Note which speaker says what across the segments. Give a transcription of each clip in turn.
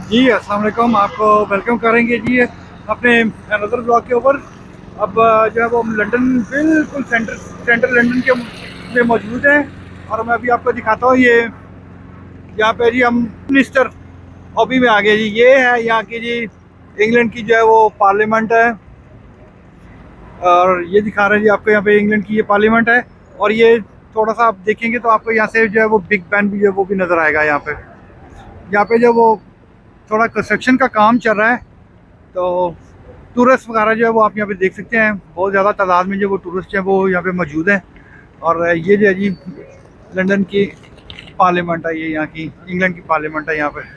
Speaker 1: जी अस्सलाम वालेकुम। आपको वेलकम करेंगे जी अपने अनदर ब्लॉग के ऊपर। अब जो है वो हम लंदन बिल्कुल सेंट्रल लंदन के में मौजूद हैं। और मैं अभी आपको दिखाता हूँ ये यहाँ पे जी हम मिनिस्टर हॉबी में आ गए जी। ये है यहाँ की जी इंग्लैंड की जो है वो पार्लियामेंट है। और ये दिखा रहे हैं जी आपको यहाँ पे इंग्लैंड की ये पार्लियामेंट है। और ये थोड़ा सा आप देखेंगे तो आपको यहाँ से जो है वो बिग बैन भी जो है वो भी नज़र आएगा। यहाँ पे जो वो थोड़ा कंस्ट्रक्शन का काम चल रहा है। तो टूरिस्ट वगैरह जो है वो आप यहाँ पे देख सकते हैं। बहुत ज़्यादा तादाद में जो वो टूरिस्ट हैं वो यहाँ पे मौजूद हैं। और ये जो है जी लंदन की पार्लियामेंट है, ये यहाँ की इंग्लैंड की पार्लियामेंट है यहाँ पे।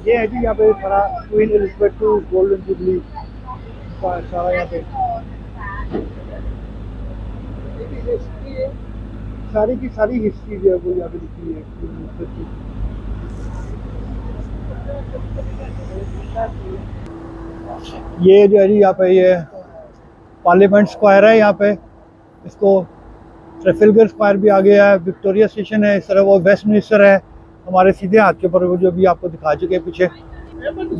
Speaker 1: ये है जी यहाँ पे सारा queen Elizabeth two golden jubilee का सारा यहाँ पे सारी की सारी हिस्ट्री जो है वो यहाँ पे लिखी है क्वीन एलिजाबेथ की। ये जो है जी यहाँ पे ये पार्लियामेंट स्क्वायर है। यहाँ पे इसको ट्रेफिल्गर स्क्वायर भी आ गया है, विक्टोरिया स्टेशन है, इस तरह वो वेस्ट मिनिस्टर है हमारे सीधे हाथ के ऊपर, वो जो भी आपको दिखा चुके हैं पीछे।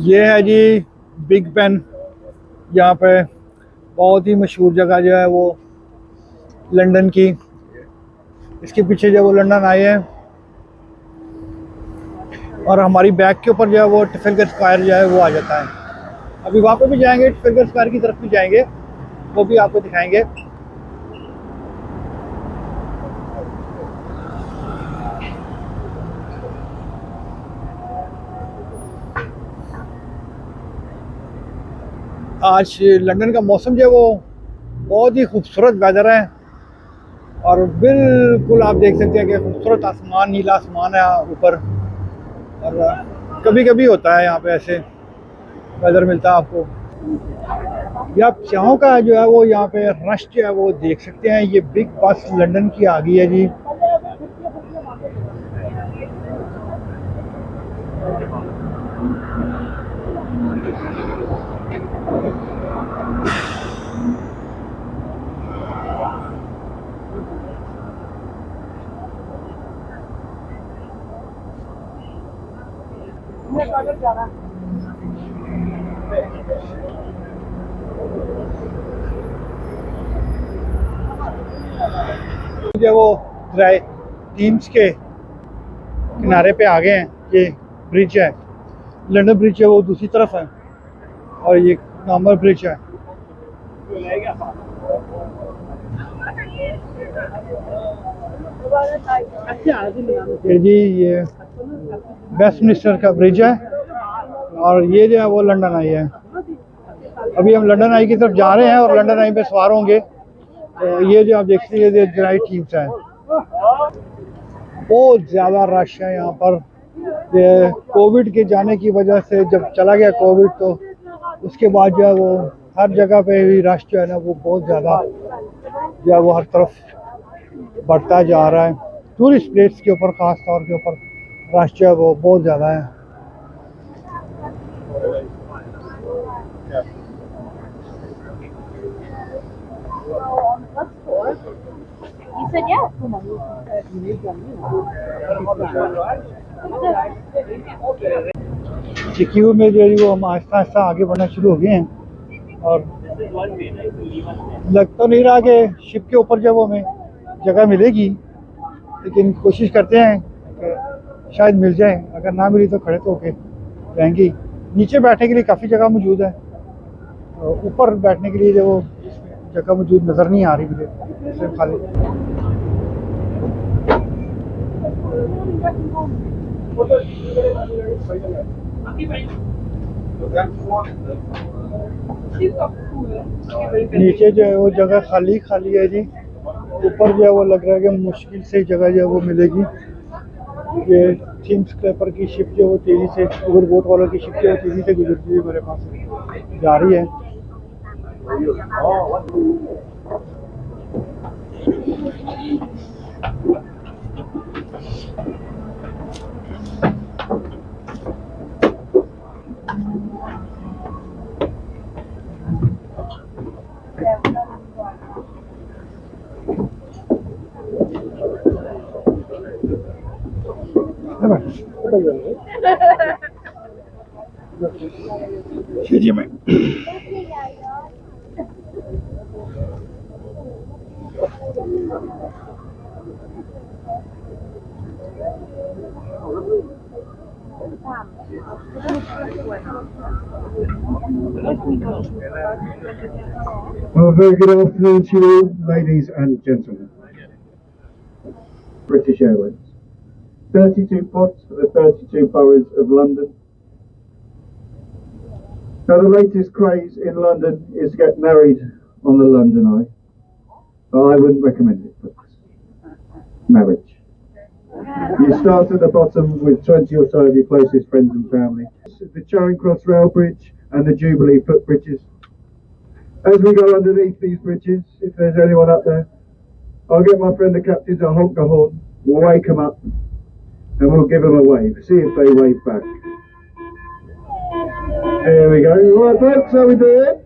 Speaker 1: ये है जी बिग बेन। यहाँ पे बहुत ही मशहूर जगह जो है वो लंदन की, इसके पीछे जो है वो लंदन आए हैं। और हमारी बैक के ऊपर जो है वो ट्रेफिल्गर स्क्वायर जो है वो आ जाता है। अभी वहाँ पे भी जाएंगे, ट्रेफिल्गर स्क्वायर की तरफ भी जाएंगे, वो भी आपको दिखाएंगे। आज लंदन का मौसम जो है वो बहुत ही खूबसूरत वेदर है। और बिल्कुल आप देख सकते हैं कि खूबसूरत आसमान, नीला आसमान है ऊपर। और कभी कभी होता है यहाँ पे ऐसे वेदर मिलता है आपको। ये आप चाहों का जो है वो यहाँ पे रश जो है वो देख सकते हैं। ये बिग बस लंदन की आ गई है जी। जो वो ड्राई थीम्स के किनारे पे आ गए हैं। ये ब्रिज है, लंदन ब्रिज है, वो दूसरी तरफ है। और ये नॉर्मल ब्रिज है। ये जी ये वेस्ट मिनिस्टर का ब्रिज है। और ये जो है वो लंदन आई है। अभी हम लंदन आई की तरफ जा रहे हैं और लंदन आई पे सवार होंगे। तो ये जो आप देखते हैं ये ड्राई थीम्स है। बहुत ज़्यादा रश है यहाँ पर। ये कोविड के जाने की वजह से जब चला गया कोविड, तो उसके बाद जो है वो हर जगह पे भी रश जो है ना वो बहुत ज़्यादा जो है वो हर तरफ बढ़ता जा रहा है। टूरिस्ट प्लेस के ऊपर ख़ास तौर के ऊपर रश जो है वो बहुत ज़्यादा है।
Speaker 2: You said yes.
Speaker 1: क्यू में जो है वो हम आहिस्ता आहिस्ता आगे बढ़ना शुरू हो गए हैं। और लग तो नहीं रहा कि शिप के ऊपर जब हमें जगह मिलेगी, लेकिन कोशिश करते हैं कि शायद मिल जाए। अगर ना मिली तो खड़े तो होके रहेंगे। नीचे बैठने के लिए काफ़ी जगह मौजूद है, ऊपर बैठने के लिए जो जगह मौजूद नज़र नहीं आ रही मुझे, सिर्फ खाली। नीचे जो है वो जगह खाली खाली है जी। ऊपर जो है वो लग रहा है कि मुश्किल से जगह जो है वो मिलेगी। ये थीम्स क्लैपर की शिप जो वो तेज़ी से, ओवर बोट वालों की शिप जो है तेज़ी से गुजरती है, मेरे पास जा रही है। जी मैं
Speaker 3: Well, very good afternoon to you all, ladies and gentlemen. British Airways. 32 pods for the 32 boroughs of London. Now, the latest craze in London is to get married on the London Eye. Well, I wouldn't recommend it, folks. Marriage. You start at the bottom with 20 or so of your closest friends and family. The Charing Cross Rail Bridge and the Jubilee footbridges. As we go underneath these bridges, if there's anyone up there, I'll get my friend the captain to honk the horn, we'll wake them up, and we'll give them a wave, see if they wave back. There we go. Right, folks, how we doing?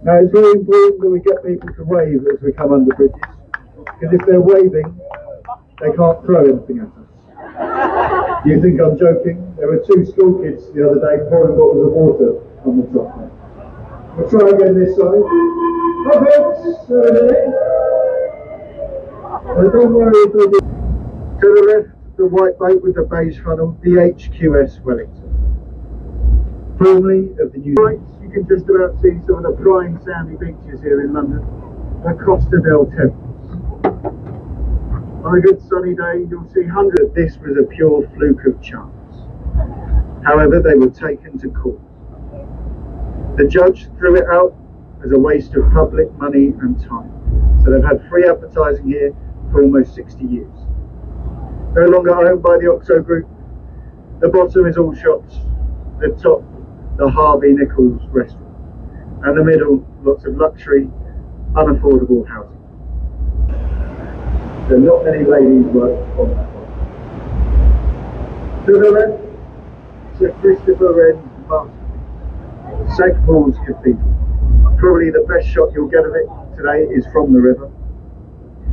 Speaker 3: Now, it's very important that we get people to wave as we come under bridges, because if they're waving, they can't throw anything at us. You think I'm joking? There were 2 school kids the other day pouring bottles of water on the top there. We'll try again this side. Hi, folks. Don't worry if they do. To the left, the white boat with the beige funnel, the HQS Wellington. Formerly of the New Right, you can just about see some of the prime sandy beaches here in London, the Costa del Thames. On a good sunny day, you'll see hundreds. This was a pure fluke of chance. However, they were taken to court. The judge threw it out as a waste of public money and time. So they've had free advertising here for almost 60 years. No longer owned by the Oxo Group. The bottom is all shops. The top, the Harvey Nichols restaurant. And the middle, lots of luxury, unaffordable housing. So not many ladies work on that one. To the left, Sir Christopher Wren's masterpiece. St Paul's Cathedral. Probably the best shot you'll get of it today is from the river.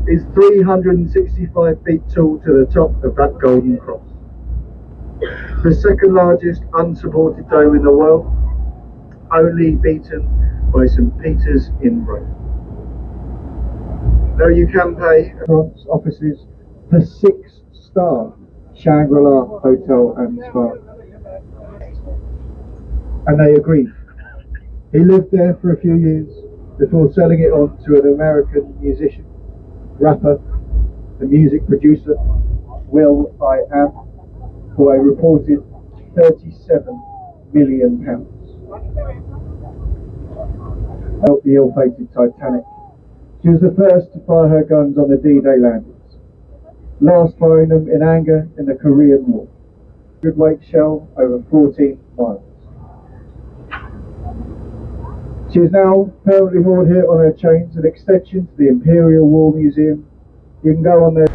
Speaker 3: It's 365 feet tall to the top of that golden cross. The second largest unsupported dome in the world, only beaten by St Peter's in Rome. Now you can pay offices the 6-star Shangri-La Hotel and Spa. And they agreed. He lived there for a few years before selling it on to an American musician, rapper, and music producer, Will I Am, for a reported £37 million. Helped the ill-fated Titanic. She was the first to fire her guns on the D-Day landings, last firing them in anger in the Korean War. Good weight shell over 14 miles. She is now permanently moored here on her chains, an extension to the Imperial War Museum. You can go on there.